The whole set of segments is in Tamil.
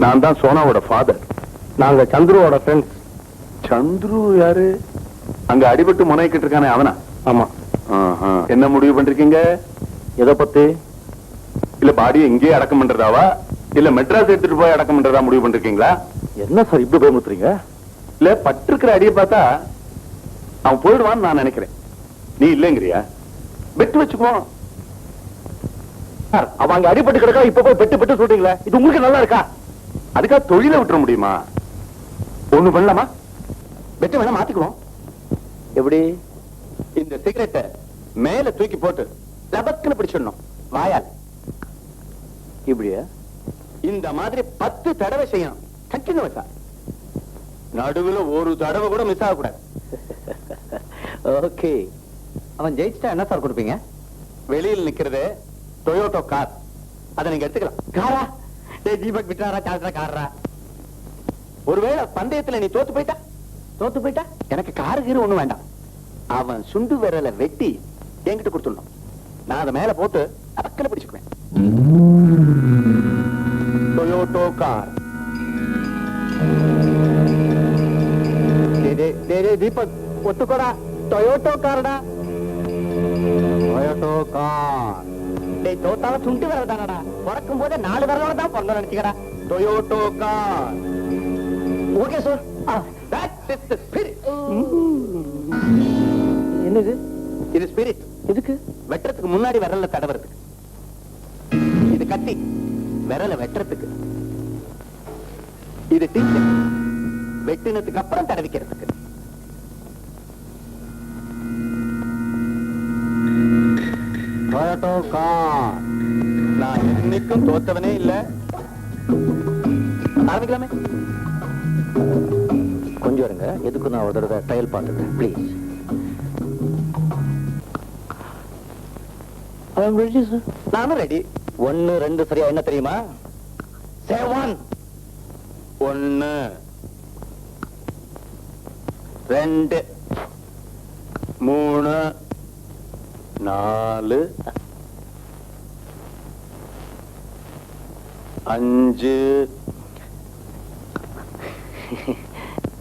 நான் தான் சோனாவோட ஃபாதர். நாங்க சந்துருவோட ஃப்ரெண்ட்ஸ். சந்துரு யாரு? அங்க அடிபட்டு முனைக்கிட்டு இருக்கானே அவனா? ஆமா. என்ன முடிவு பண்றீங்க? எதை பத்தி? இல்ல பாடியை இங்கேயே அடக்கம் பண்றதாவா இல்ல மெட்ராஸ் எடுத்துட்டு போய் அடக்கம் பண்றதா முடிவு பண்றீங்களா? என்ன சார் இப்படி பயமுத்துறீங்க? இல்ல பட்டிருக்கிற அடியை பார்த்தா அவன் போயிடுவான்னு நான் நினைக்கிறேன். நீ இல்லங்கிறியா? பெட்டு வச்சுக்குவோம். அவன் அங்க அடிபட்டு கிடக்கா, இப்ப போய் பெட்டு பெட்டு சொல்றீங்களா? இது உங்களுக்கு நல்லா இருக்கா? அதுக்காக தொழில விட்டுற முடியுமா? ஒண்ணு பண்ணலாமா? பெட்டு வேணா மாத்திக்குவோம். எப்படி? இந்த சிகரெட்டை மேல தூக்கி போட்டு லபக்குன்னு பிடிச்சிடணும் வாயால். இப்படியா? இந்த மாதிரி 10 தடவை செய்யணும் கண்டினியூஸா. நடுவுல ஒரு தடவை கூட மிஸ் ஆகக்கூடாது. ஓகே. அவன் ஜெயிச்சிட்டா என்ன சார் கொடுப்பீங்க? வெளியில் நிக்கிறது டொயோட்டோ கார். அதை நீங்க எடுத்துக்கலாம். காரா? தீபக் விட்டாரா சால்ரா காரா? ஒருவேளை பந்தயத்துல நீ தோத்து போயிட்டா? தோத்து போயிட்டா எனக்கு காரு கீரு ஒண்ணும் வேண்டாம். அவன் சுண்டு விரல வெட்டி என்கிட்ட கொடுத்துடணும். நான் அதை மேல போட்டு அக்கல பிடிச்சுக்குவேன். Toyota car. தீபக் ஒத்துக்கோடா, டொயோட்டோ கார்டா. Toyota car. டேய் தோத்தால சுண்டு விரல் தானடா. பிறக்கும் போதே 4 விரலோட தான் பிறந்த நினைச்சுக்கடா. Toyota car. Okay sir. That is the spirit. என்னது இது ஸ்பிரிட். இதுக்கு? வெட்டுறதுக்கு முன்னாடி விரல்ல தடவறதுக்கு. இது கத்தி விரல வெட்டுறதுக்கு. இது டீச்சர் வெட்டினதுக்கு அப்புறம் தடவிக்கிறதுக்கு. Toyota car. நான் இன்னைக்கும் தோத்தவனே இல்ல. ஆரம்பிக்கலாமே? கொஞ்சம் இருங்க, எதுக்கு நான் ஒரு தடவை ட்ரையல் பார்த்துக்கிறேன் ப்ளீஸ். நானும் ரெடி. 1 2 சரியா என்ன தெரியுமா? 1 2 3 4 5.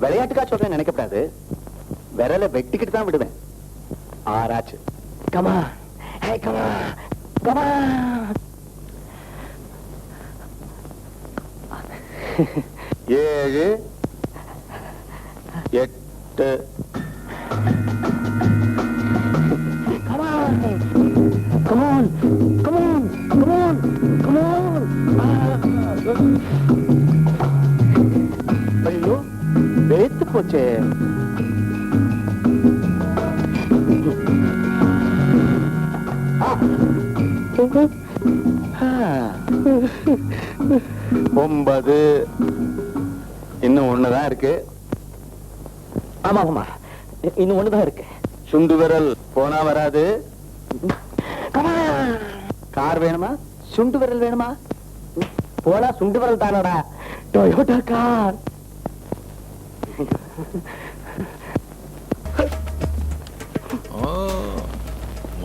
விளையாட்டுக்கா சொல்றேன் நினைக்கப்படாது. விரல வெட்டிக்கிட்டு தான் விடுவேன். 6 ஆச்சு. Comma hey comma comma. 7 8. Come on, come on, come on, come on, come on. ஐயோ வேத்து போச்சே. ஒன்பது. இன்னும் 1 தான் இருக்கு. ஆமா ஆமா, இன்னும் 1 தான் இருக்கு. சுண்டு விரல் போனா வராது. கார் வேணுமா சுண்டு விரல் வேணுமா? போனா சுண்டு விரல் தானடா. Toyota car.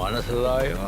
മനസ്സിലായോ?